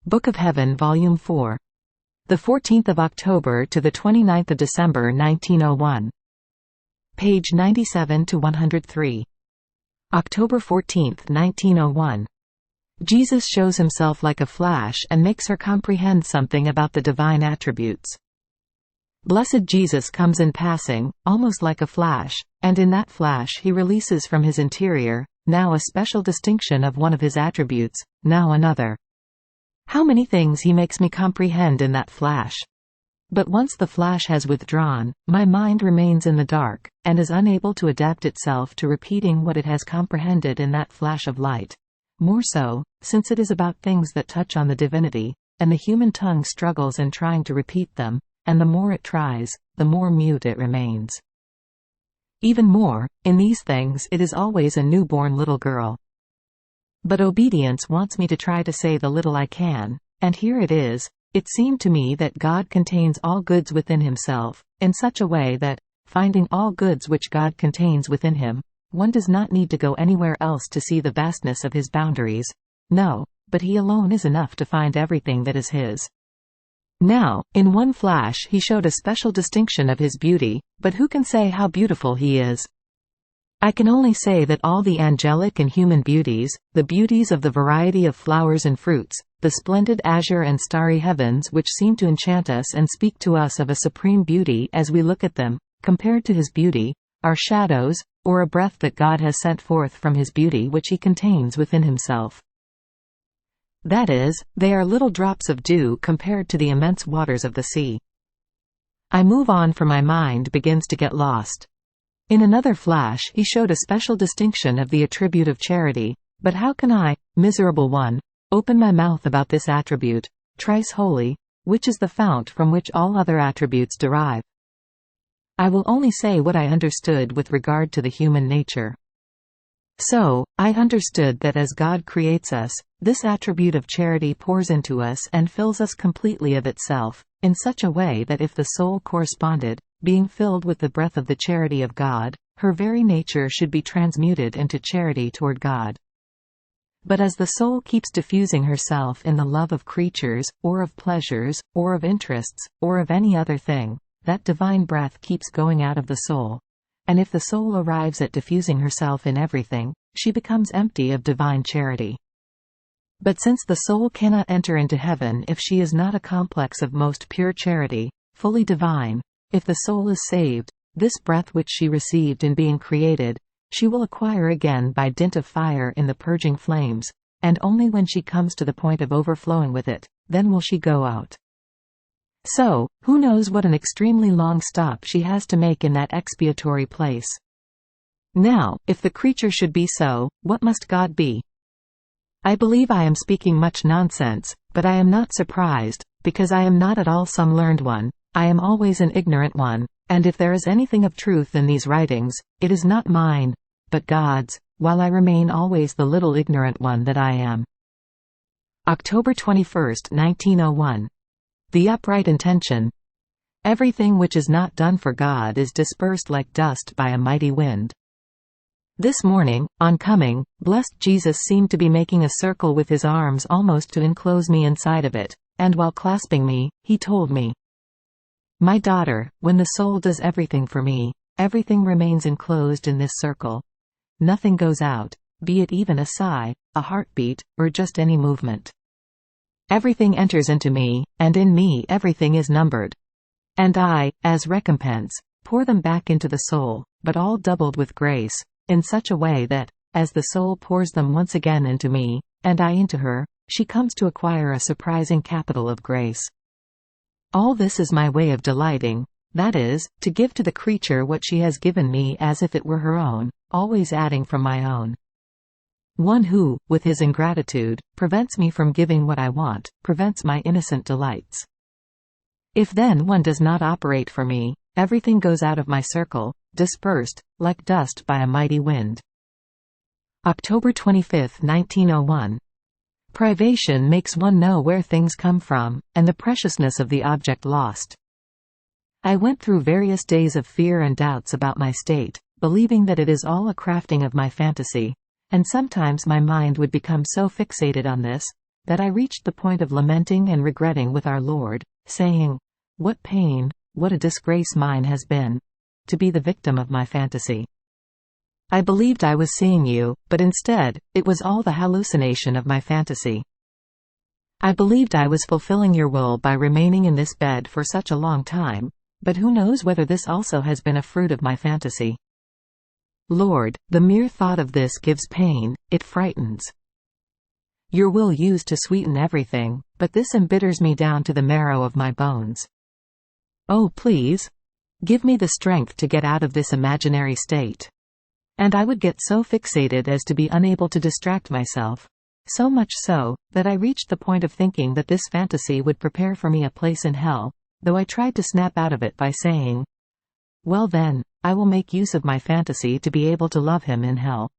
Book of Heaven, Volume 4. The 14th of October to the 29th of December 1901. Page 97 to 103. October 14, 1901. Jesus shows himself like a flash and makes her comprehend something about the divine attributes. Blessed Jesus comes in passing, almost like a flash, and in that flash he releases from his interior, now a special distinction of one of his attributes, now another. How many things he makes me comprehend in that flash! But once the flash has withdrawn, my mind remains in the dark, and is unable to adapt itself to repeating what it has comprehended in that flash of light. More so, since it is about things that touch on the divinity, and the human tongue struggles in trying to repeat them, and the more it tries, the more mute it remains. Even more, in these things it is always a newborn little girl. But obedience wants me to try to say the little I can, and here it is. It seemed to me that God contains all goods within himself, in such a way that, finding all goods which God contains within him, one does not need to go anywhere else to see the vastness of his boundaries. No, but he alone is enough to find everything that is his. Now, in one flash he showed a special distinction of his beauty, but who can say how beautiful he is? I can only say that all the angelic and human beauties, the beauties of the variety of flowers and fruits, the splendid azure and starry heavens which seem to enchant us and speak to us of a supreme beauty as we look at them, compared to his beauty, are shadows, or a breath that God has sent forth from his beauty which he contains within himself. That is, they are little drops of dew compared to the immense waters of the sea. I move on, for my mind begins to get lost. In another flash he showed a special distinction of the attribute of charity, but how can I, miserable one, open my mouth about this attribute, thrice holy, which is the fount from which all other attributes derive? I will only say what I understood with regard to the human nature. So, I understood that as God creates us, this attribute of charity pours into us and fills us completely of itself, in such a way that if the soul corresponded, being filled with the breath of the charity of God, her very nature should be transmuted into charity toward God. But as the soul keeps diffusing herself in the love of creatures, or of pleasures, or of interests, or of any other thing, that divine breath keeps going out of the soul. And if the soul arrives at diffusing herself in everything, she becomes empty of divine charity. But since the soul cannot enter into heaven if she is not a complex of most pure charity, fully divine, if the soul is saved, this breath which she received in being created, she will acquire again by dint of fire in the purging flames, and only when she comes to the point of overflowing with it, then will she go out. So, who knows what an extremely long stop she has to make in that expiatory place. Now, if the creature should be so, what must God be? I believe I am speaking much nonsense, but I am not surprised, because I am not at all some learned one, I am always an ignorant one, and if there is anything of truth in these writings, it is not mine, but God's, while I remain always the little ignorant one that I am. October 21, 1901. The upright intention. Everything which is not done for God is dispersed like dust by a mighty wind. This morning, on coming, blessed Jesus seemed to be making a circle with his arms almost to enclose me inside of it, and while clasping me, he told me, "My daughter, when the soul does everything for me, everything remains enclosed in this circle. Nothing goes out, be it even a sigh, a heartbeat, or just any movement. Everything enters into me, and in me everything is numbered. And I, as recompense, pour them back into the soul, but all doubled with grace, in such a way that, as the soul pours them once again into me, and I into her, she comes to acquire a surprising capital of grace. All this is my way of delighting, that is, to give to the creature what she has given me as if it were her own, always adding from my own. One who, with his ingratitude, prevents me from giving what I want, prevents my innocent delights. If then one does not operate for me, everything goes out of my circle, dispersed, like dust by a mighty wind." October 25, 1901. Privation makes one know where things come from, and the preciousness of the object lost. I went through various days of fear and doubts about my state, believing that it is all a crafting of my fantasy, and sometimes my mind would become so fixated on this, that I reached the point of lamenting and regretting with our Lord, saying, "What pain, what a disgrace mine has been, to be the victim of my fantasy. I believed I was seeing you, but instead, it was all the hallucination of my fantasy. I believed I was fulfilling your will by remaining in this bed for such a long time, but who knows whether this also has been a fruit of my fantasy. Lord, the mere thought of this gives pain, it frightens. Your will used to sweeten everything, but this embitters me down to the marrow of my bones. Oh, please, give me the strength to get out of this imaginary state." And I would get so fixated as to be unable to distract myself. So much so, that I reached the point of thinking that this fantasy would prepare for me a place in hell, though I tried to snap out of it by saying, "Well then, I will make use of my fantasy to be able to love him in hell."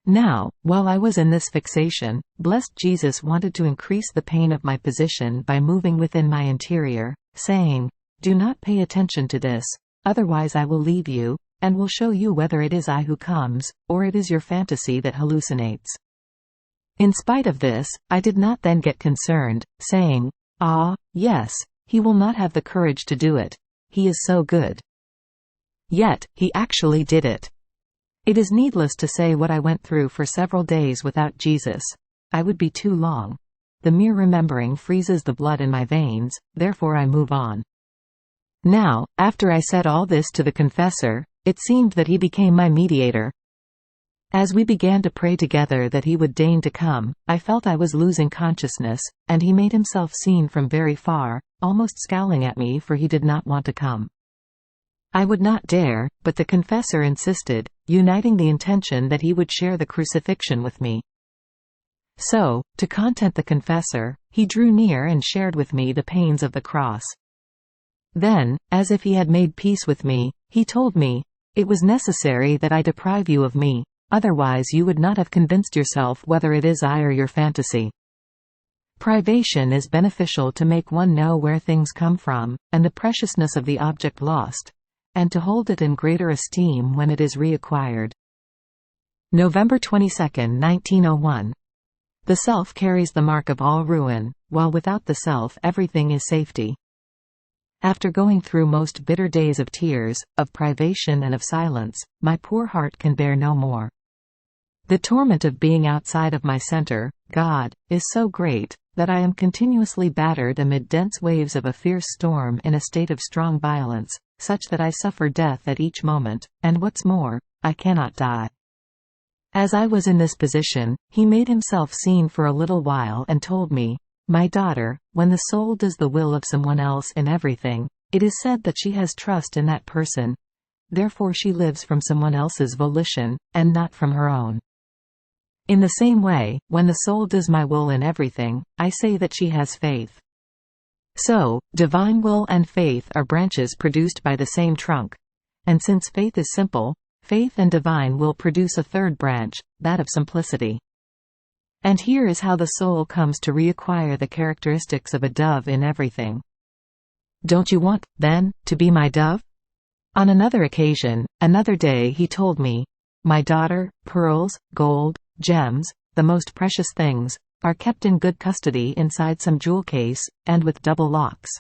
Now, while I was in this fixation, blessed Jesus wanted to increase the pain of my position by moving within my interior, saying, "Do not pay attention to this, otherwise I will leave you, and will show you whether it is I who comes, or it is your fantasy that hallucinates." In spite of this, I did not then get concerned, saying, "Ah, yes, he will not have the courage to do it. He is so good." Yet, he actually did it. It is needless to say what I went through for several days without Jesus. I would be too long. The mere remembering freezes the blood in my veins, therefore I move on. Now, after I said all this to the confessor, it seemed that he became my mediator. As we began to pray together that he would deign to come, I felt I was losing consciousness, and he made himself seen from very far, almost scowling at me for he did not want to come. I would not dare, but the confessor insisted, uniting the intention that he would share the crucifixion with me. So, to content the confessor, he drew near and shared with me the pains of the cross. Then, as if he had made peace with me, he told me, "It was necessary that I deprive you of me. Otherwise you would not have convinced yourself whether it is I or your fantasy. Privation is beneficial to make one know where things come from, and the preciousness of the object lost, and to hold it in greater esteem when it is reacquired." November 22, 1901. The self carries the mark of all ruin, while without the self everything is safety. After going through most bitter days of tears, of privation and of silence, my poor heart can bear no more. The torment of being outside of my center, God, is so great, that I am continuously battered amid dense waves of a fierce storm in a state of strong violence, such that I suffer death at each moment, and what's more, I cannot die. As I was in this position, he made himself seen for a little while and told me, "My daughter, when the soul does the will of someone else in everything, it is said that she has trust in that person, therefore she lives from someone else's volition, and not from her own. In the same way, when the soul does my will in everything, I say that she has faith. So, divine will and faith are branches produced by the same trunk. And since faith is simple, faith and divine will produce a third branch, that of simplicity. And here is how the soul comes to reacquire the characteristics of a dove in everything. Don't you want, then, to be my dove?" On another occasion, another day he told me, "My daughter, pearls, gold, gems, the most precious things, are kept in good custody inside some jewel case, and with double locks.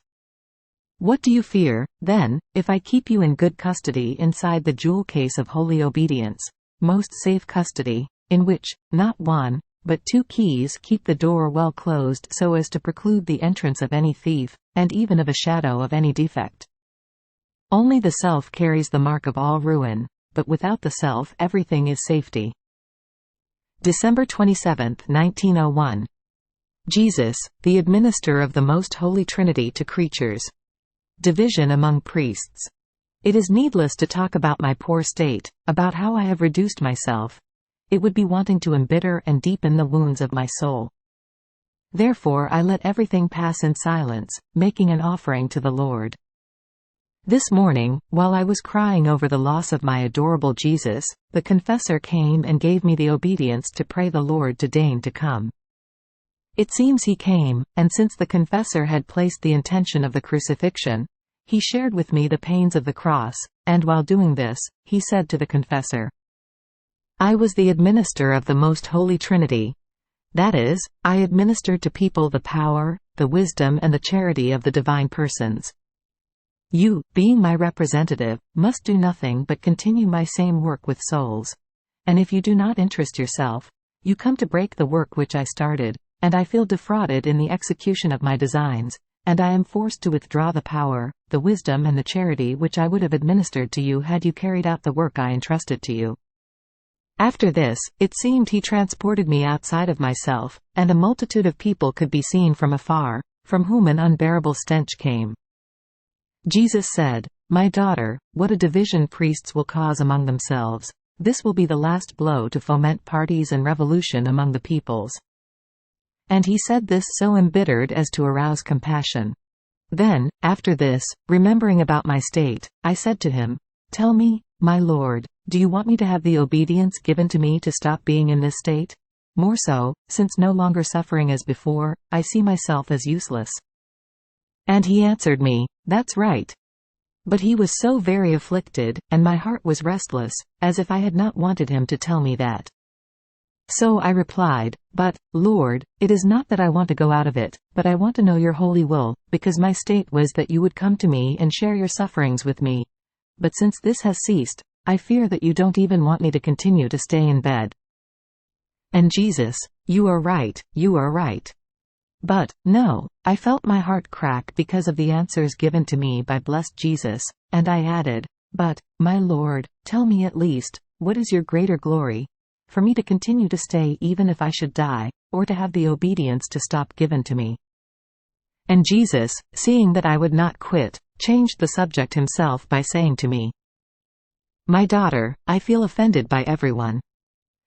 What do you fear, then, if I keep you in good custody inside the jewel case of holy obedience, most safe custody, in which, not one, but 2 keys keep the door well closed so as to preclude the entrance of any thief, and even of a shadow of any defect? Only the self carries the mark of all ruin, but without the self everything is safety." December 27, 1901. Jesus, the administrator of the Most Holy Trinity to creatures. Division among priests. It is needless to talk about my poor state, about how I have reduced myself. It would be wanting to embitter and deepen the wounds of my soul. Therefore I let everything pass in silence, making an offering to the Lord. This morning, while I was crying over the loss of my adorable Jesus, the confessor came and gave me the obedience to pray the Lord to deign to come. It seems he came, and since the confessor had placed the intention of the crucifixion, he shared with me the pains of the cross, and while doing this, he said to the confessor, "I was the administrator of the Most Holy Trinity. That is, I administered to people the power, the wisdom and the charity of the divine persons. You, being my representative, must do nothing but continue my same work with souls. And if you do not interest yourself, you come to break the work which I started, and I feel defrauded in the execution of my designs, and I am forced to withdraw the power, the wisdom and the charity which I would have administered to you had you carried out the work I entrusted to you. After this, it seemed he transported me outside of myself, and a multitude of people could be seen from afar, from whom an unbearable stench came. Jesus said, "My daughter, what a division priests will cause among themselves. This will be the last blow to foment parties and revolution among the peoples." And he said this so embittered as to arouse compassion. Then, after this, remembering about my state, I said to him, "Tell me, my Lord, do you want me to have the obedience given to me to stop being in this state? More so, since no longer suffering as before, I see myself as useless." And he answered me, "That's right." But he was so very afflicted, and my heart was restless, as if I had not wanted him to tell me that. So I replied, "But, Lord, it is not that I want to go out of it, but I want to know your holy will, because my state was that you would come to me and share your sufferings with me. But since this has ceased, I fear that you don't even want me to continue to stay in bed." And Jesus, "You are right, you are right." But, no, I felt my heart crack because of the answers given to me by blessed Jesus, and I added, "But, my Lord, tell me at least, what is your greater glory? For me to continue to stay even if I should die, or to have the obedience to stop given to me?" And Jesus, seeing that I would not quit, changed the subject himself by saying to me, "My daughter, I feel offended by everyone.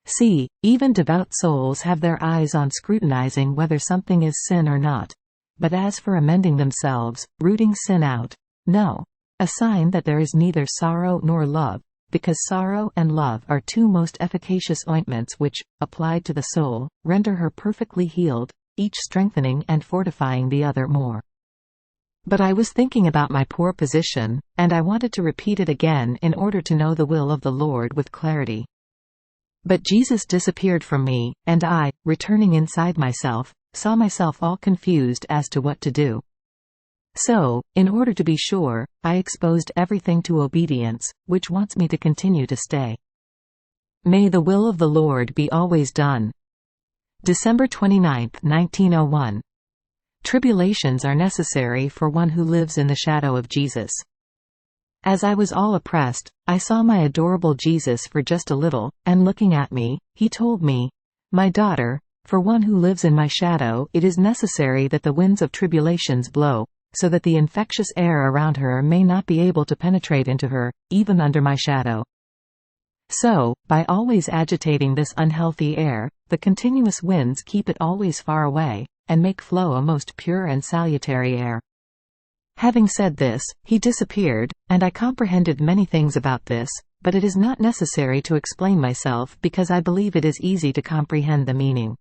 See, even devout souls have their eyes on scrutinizing whether something is sin or not. But as for amending themselves, rooting sin out, no. A sign that there is neither sorrow nor love, because sorrow and love are two most efficacious ointments which, applied to the soul, render her perfectly healed, each strengthening and fortifying the other more." But I was thinking about my poor position, and I wanted to repeat it again in order to know the will of the Lord with clarity. But Jesus disappeared from me, and I, returning inside myself, saw myself all confused as to what to do. So, in order to be sure, I exposed everything to obedience, which wants me to continue to stay. May the will of the Lord be always done. December 29, 1901. Tribulations are necessary for one who lives in the shadow of Jesus. As I was all oppressed, I saw my adorable Jesus for just a little, and looking at me, he told me, "My daughter, for one who lives in my shadow it is necessary that the winds of tribulations blow, so that the infectious air around her may not be able to penetrate into her, even under my shadow. So, by always agitating this unhealthy air, the continuous winds keep it always far away, and make flow a most pure and salutary air." Having said this, he disappeared, and I comprehended many things about this, but it is not necessary to explain myself because I believe it is easy to comprehend the meaning.